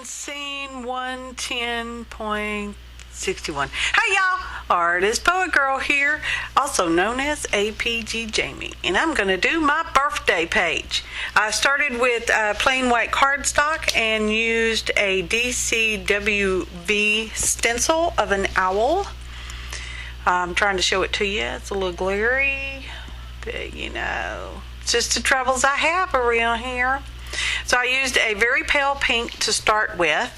scene 110.61. Hey y'all, Artist Poet Girl here, also known as APG Jamie, and I'm going to do my birthday page. I started with plain white cardstock and used a DCWV stencil of an owl. I'm trying to show it to you. It's a little glary, but you know, it's just the troubles I have around here. So I used a very pale pink to start with,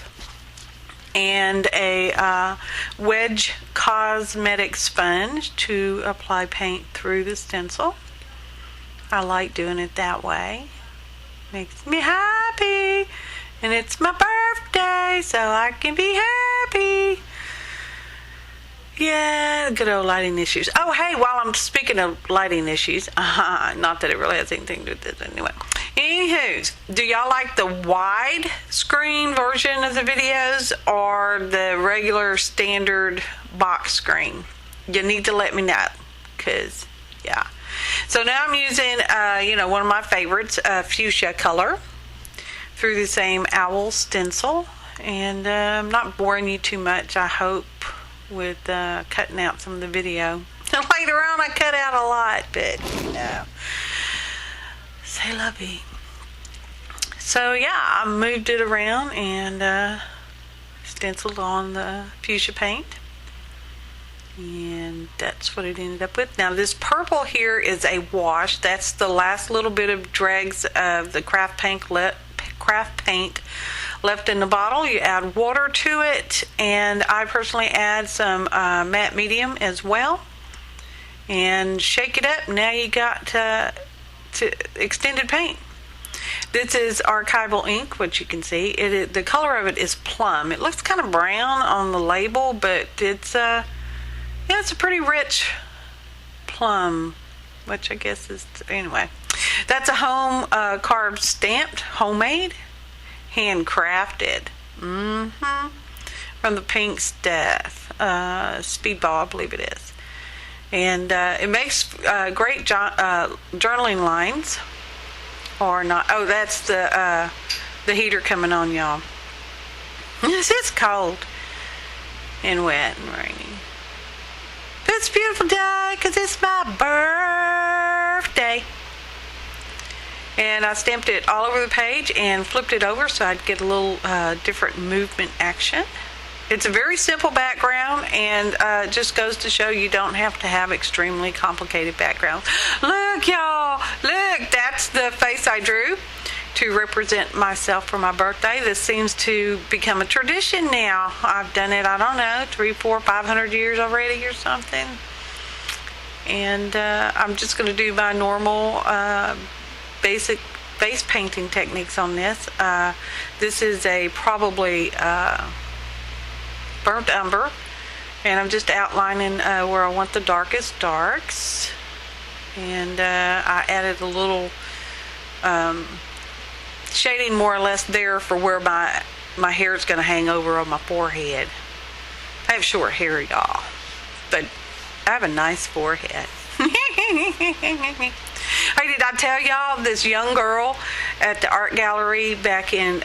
and a wedge cosmetic sponge to apply paint through the stencil. I like doing it that way. Makes me happy, and it's my birthday, so I can be happy. Yeah, good old lighting issues. Oh, hey, while I'm speaking of lighting issues, not that it really has anything to do with this anyway. Anywho, do y'all like the wide screen version of the videos or the regular standard box screen? You need to let me know, because, yeah. So now I'm using, one of my favorites, fuchsia color, through the same owl stencil. And I'm not boring you too much, I hope, with cutting out some of the video. Later on I cut out a lot, but say lovey. So yeah, I moved it around and stenciled on the fuchsia paint, and that's what it ended up with. Now this purple here is a wash. That's the last little bit of dregs of the craft paint left in the bottle. You add water to it, and I personally add some matte medium as well, and shake it up. Now you got to extended paint. This is Archival ink, which you can see. The color of it is plum. It looks kind of brown on the label, but it's a pretty rich plum, which I guess is, anyway. That's a home carved stamped, homemade, handcrafted, from the pink stuff, Speedball, I believe it is, and it makes great journaling lines, or not. Oh, that's the heater coming on, y'all. It's cold and wet and rainy, but it's a beautiful day because it's my birthday. And I stamped it all over the page and flipped it over so I'd get a little different movement action. It's a very simple background, and just goes to show you don't have to have extremely complicated backgrounds. Look, y'all, look, that's the face I drew to represent myself for my birthday. This seems to become a tradition now. I've done it, I don't know, 300, 400, 500 years already or something. And I'm just going to do my normal basic face painting techniques on this. This is a probably burnt umber, and I'm just outlining where I want the darkest darks, and I added a little shading more or less there for where my hair is going to hang over on my forehead. I have short hair, y'all, but I have a nice forehead. Hey, did I tell y'all this young girl at the art gallery back in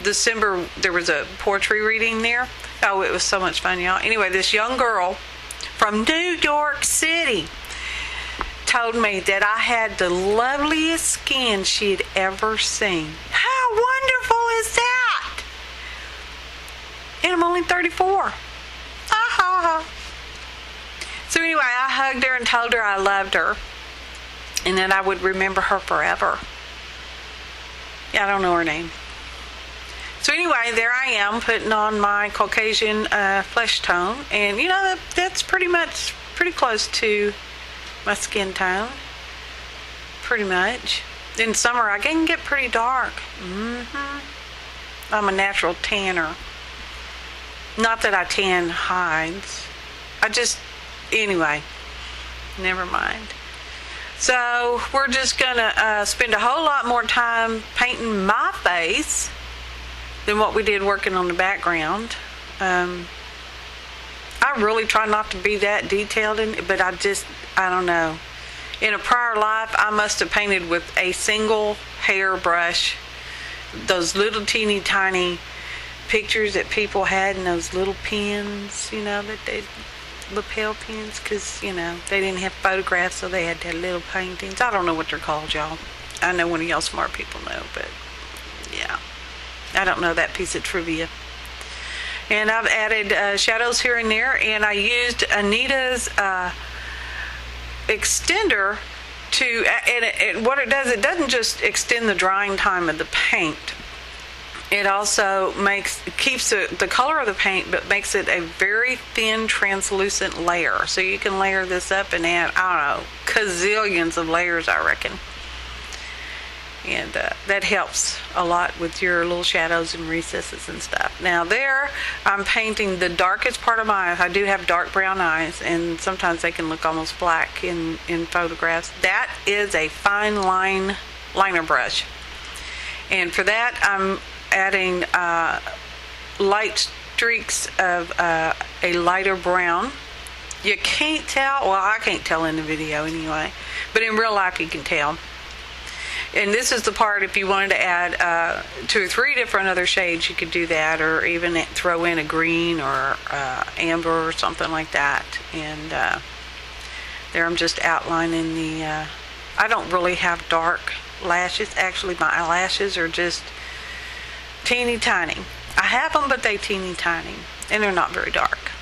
December, there was a poetry reading there? Oh, it was so much fun, y'all. Anyway, this young girl from New York City told me that I had the loveliest skin she'd ever seen. How wonderful is that? And I'm only 34. So anyway, I hugged her and told her I loved her, and that I would remember her forever. Yeah, I don't know her name. So anyway, there I am putting on my Caucasian flesh tone, and that's pretty close to my skin tone. Pretty much. In summer, I can get pretty dark. I'm a natural tanner. Not that I tan hides. Anyway, never mind. So we're just gonna spend a whole lot more time painting my face than what we did working on the background. I really try not to be that detailed in it, but I don't know. In a prior life, I must have painted with a single hairbrush, those little teeny tiny pictures that people had in those little pens, you know, that they lapel pins, because, you know, they didn't have photographs, so they had to have little paintings. I don't know what they're called, y'all. I know one of y'all smart people know, but yeah, I don't know that piece of trivia. And I've added shadows here and there, and I used Anita's extender to, and what it does, it doesn't just extend the drying time of the paint. It also keeps the color of the paint, but makes it a very thin, translucent layer. So you can layer this up and add, I don't know, gazillions of layers, I reckon. And that helps a lot with your little shadows and recesses and stuff. Now there, I'm painting the darkest part of my eyes. I do have dark brown eyes, and sometimes they can look almost black in photographs. That is a fine line liner brush. And for that, I'm adding light streaks of a lighter brown. You can't tell, well, I can't tell in the video anyway, but in real life you can tell. And this is the part, if you wanted to add 2 or 3 different other shades, you could do that, or even throw in a green or amber or something like that. And there I'm just outlining the, I don't really have dark lashes. Actually, my eyelashes are just teeny tiny. I have them, but they teeny tiny, and they're not very dark.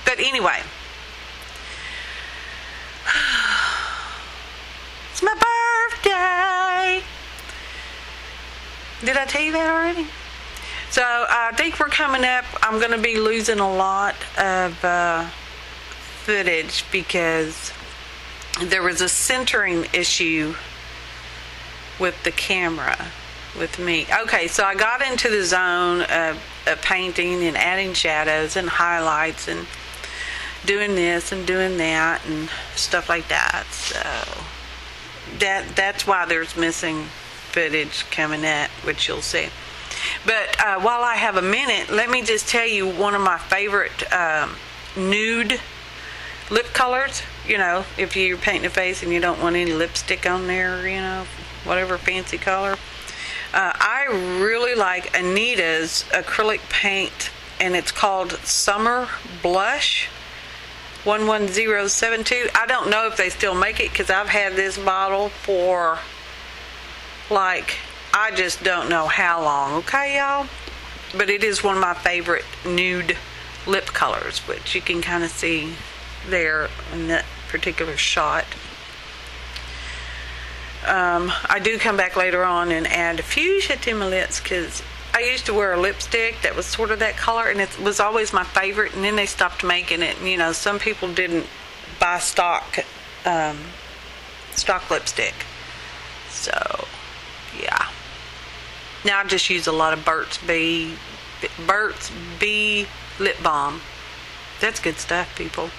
But anyway, it's my birthday. Did I tell you that already? So I think we're coming up. I'm going to be losing a lot of footage because there was a centering issue with the camera with me. Okay, so I got into the zone of painting and adding shadows and highlights and doing this and doing that and stuff like that. So that's why there's missing footage coming up, which you'll see. But while I have a minute, let me just tell you one of my favorite nude lip colors. You know, if you're painting a face and you don't want any lipstick on there, you know, whatever fancy color. I really like Anita's acrylic paint, and it's called Summer Blush 11072. I don't know if they still make it, because I've had this bottle for, like, I just don't know how long, okay, y'all? But it is one of my favorite nude lip colors, which you can kind of see there in that particular shot. I do come back later on and add fuchsia to my lips, because I used to wear a lipstick that was sort of that color, and it was always my favorite, and then they stopped making it. And, you know, some people didn't buy stock lipstick. So, yeah. Now I just use a lot of Burt's Bee lip balm. That's good stuff, people.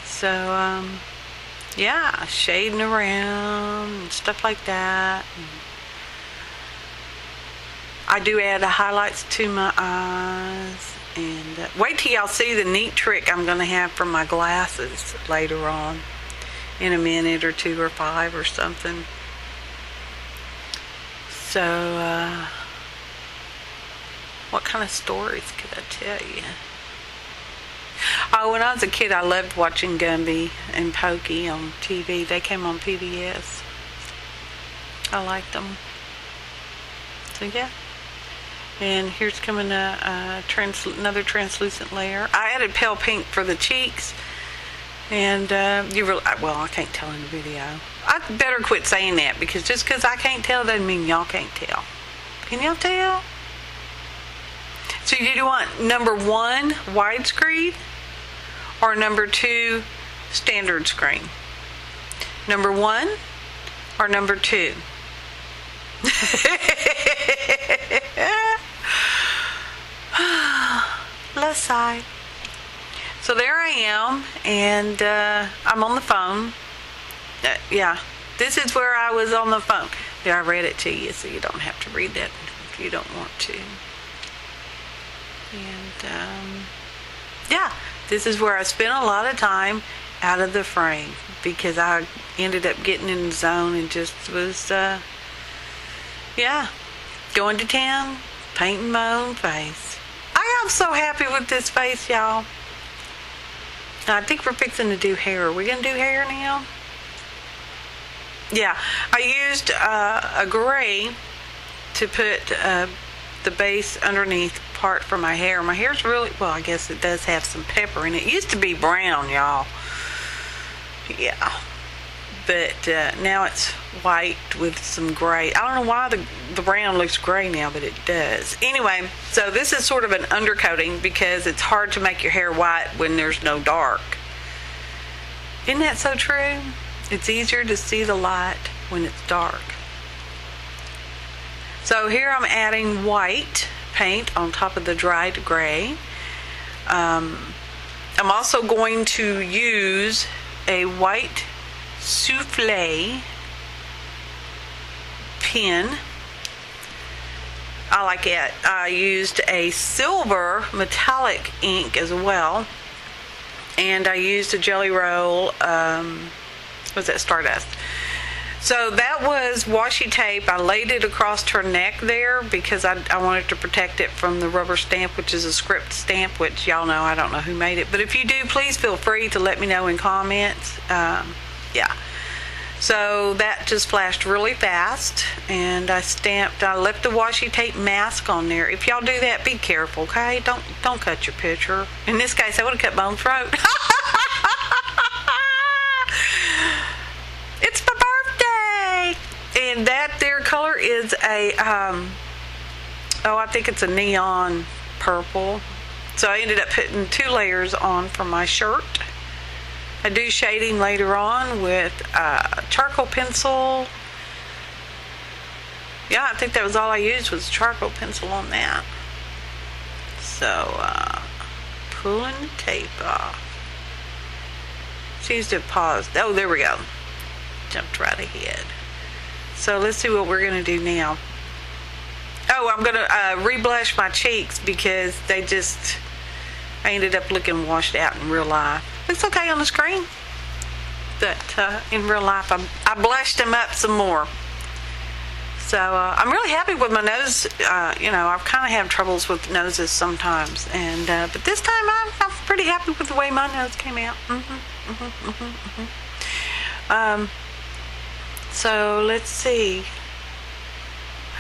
So, yeah, shading around and stuff like that. I do add the highlights to my eyes. And wait till y'all see the neat trick I'm going to have for my glasses later on, in a minute or 2 or 5 or something. So, what kind of stories could I tell you? Oh, when I was a kid, I loved watching Gumby and Pokey on TV. They came on PBS. I liked them. So, yeah. And here's coming another translucent layer. I added pale pink for the cheeks. And well, I can't tell in the video. I better quit saying that, because just because I can't tell doesn't mean y'all can't tell. Can y'all tell? So do you want number 1 widescreen or number 2 standard screen? Number 1 or number 2? Left side. So there I am, and I'm on the phone. Yeah, this is where I was on the phone. There, I read it to you, so you don't have to read that if you don't want to. And yeah, this is where I spent a lot of time out of the frame, because I ended up getting in the zone and just was, yeah, going to town, Painting my own face. I am so happy with this face, y'all. I think we're fixing to do hair. Are we going to do hair now? Yeah, I used a gray to put the base underneath part for my hair. My hair's really, well, I guess it does have some pepper in it. It used to be brown, y'all. Yeah. But now it's white with some gray. I don't know why the brown looks gray now, but it does. Anyway, so this is sort of an undercoating because it's hard to make your hair white when there's no dark. Isn't that so true? It's easier to see the light when it's dark. So here I'm adding white paint on top of the dried gray. I'm also going to use a white Souffle pen. I like it. I used a silver metallic ink as well. And I used a Jelly Roll, was that Stardust? So that was washi tape. I laid it across her neck there because I wanted to protect it from the rubber stamp, which is a script stamp, which y'all know I don't know who made it. But if you do, please feel free to let me know in comments. Yeah. So that just flashed really fast, and I left the washi tape mask on there. If y'all do that, be careful, okay? Don't cut your picture. In this case, I would have cut my own throat. It's my birthday! And that there color is a, I think it's a neon purple. So I ended up putting 2 layers on for my shirt. I do shading later on with charcoal pencil. Yeah, I think that was all I used was charcoal pencil on that. So, pulling the tape off. Seems to have paused. Oh, there we go. Jumped right ahead. So let's see what we're going to do now. Oh, I'm going to reblush my cheeks because I ended up looking washed out in real life. Looks okay on the screen, but in real life I blushed them up some more. So I'm really happy with my nose. I kind of have troubles with noses sometimes, and but this time I'm pretty happy with the way my nose came out. So let's see.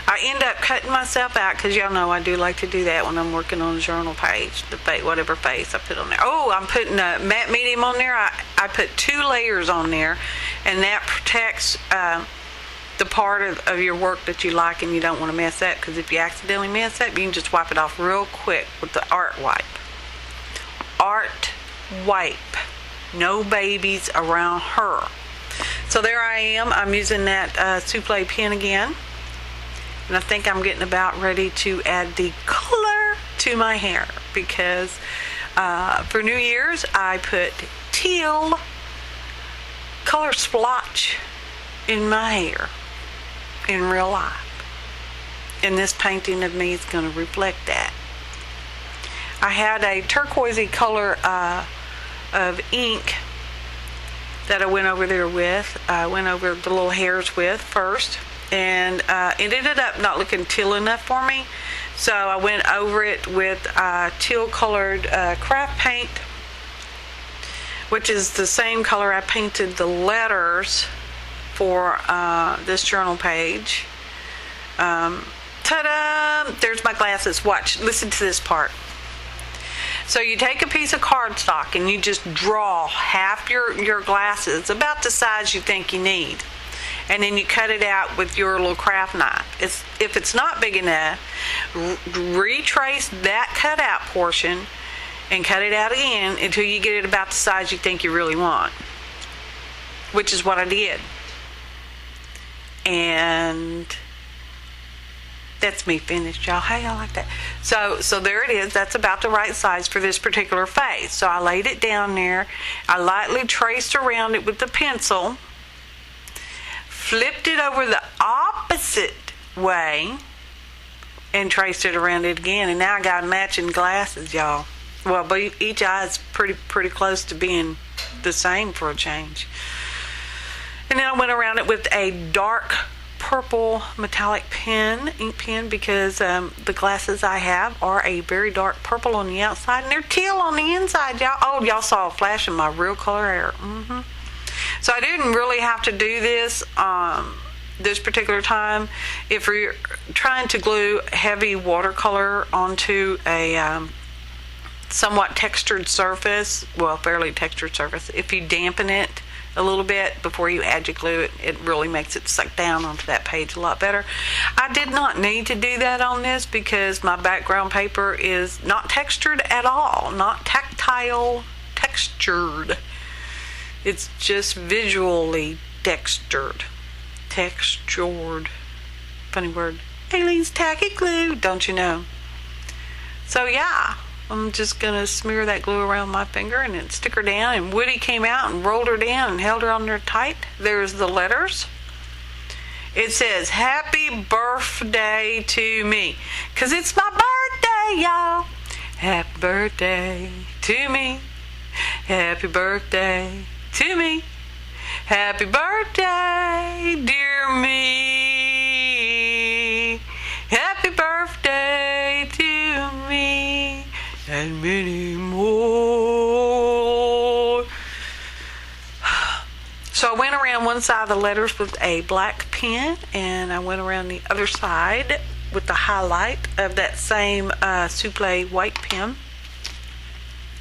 I end up cutting myself out because y'all know I do like to do that when I'm working on a journal page, whatever face I put on there. Oh, I'm putting a matte medium on there. I put 2 layers on there, and that protects the part of your work that you like and you don't want to mess up, because if you accidentally mess up, you can just wipe it off real quick with the art wipe. Art wipe. No babies around her. So there I am. I'm using that Souffle pen again. And I think I'm getting about ready to add the color to my hair because for New Year's I put teal color splotch in my hair in real life. And this painting of me is going to reflect that. I had a turquoisey color of ink that I went over there with. I went over the little hairs with first. And it ended up not looking teal enough for me, so I went over it with teal colored craft paint, which is the same color I painted the letters for this journal page. Ta-da! There's my glasses. Watch, listen to this part. So you take a piece of cardstock and you just draw half your glasses, about the size you think you need. And then you cut it out with your little craft knife. If it's not big enough, retrace that cutout portion and cut it out again until you get it about the size you think you really want, which is what I did. And that's me finished, y'all. Hey, I like that. So there it is. That's about the right size for this particular face. So I laid it down there. I lightly traced around it with the pencil. Flipped it over the opposite way and traced it around it again, and now I got matching glasses, y'all. Well, but each eye is pretty close to being the same for a change. And then I went around it with a dark purple metallic pen, ink pen, because the glasses I have are a very dark purple on the outside and they're teal on the inside, y'all. Oh, y'all saw a flash of my real color hair. So I didn't really have to do this this particular time. If you're trying to glue heavy watercolor onto a somewhat textured surface, well, fairly textured surface, if you dampen it a little bit before you add your glue, it really makes it suck down onto that page a lot better. I did not need to do that on this because my background paper is not textured at all, not tactile textured. It's just visually textured. Funny word. Aleen's tacky glue, don't you know? So yeah, I'm just gonna smear that glue around my finger and then stick her down. And Woody came out and rolled her down and held her on there tight. There's the letters. It says, "Happy birthday to me," 'cause it's my birthday, y'all. Happy birthday to me. Happy birthday to me. Happy birthday, dear me. Happy birthday to me. And many more. So I went around one side of the letters with a black pen, and I went around the other side with the highlight of that same Souffle white pen.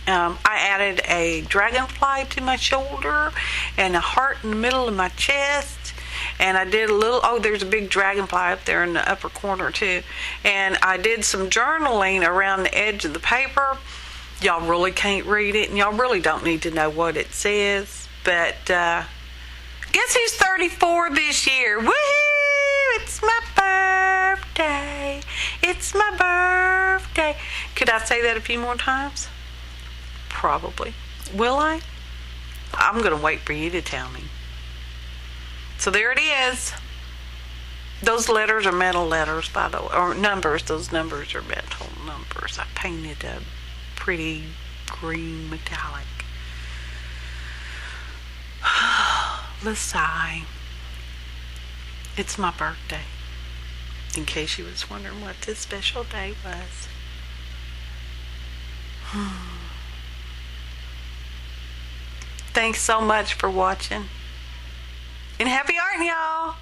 I added a dragonfly to my shoulder and a heart in the middle of my chest, and I did a little, oh, there's a big dragonfly up there in the upper corner too, and I did some journaling around the edge of the paper. Y'all really can't read it, and y'all really don't need to know what it says, but guess who's 34 this year? Woohoo! It's my birthday. It's my birthday. Could I say that a few more times? Probably. Will I? I'm going to wait for you to tell me. So there it is. Those letters are metal letters, by the way, or numbers. Those numbers are metal numbers. I painted a pretty green metallic. Let's sigh. It's my birthday. In case you was wondering what this special day was. Thanks so much for watching. And happy art, y'all!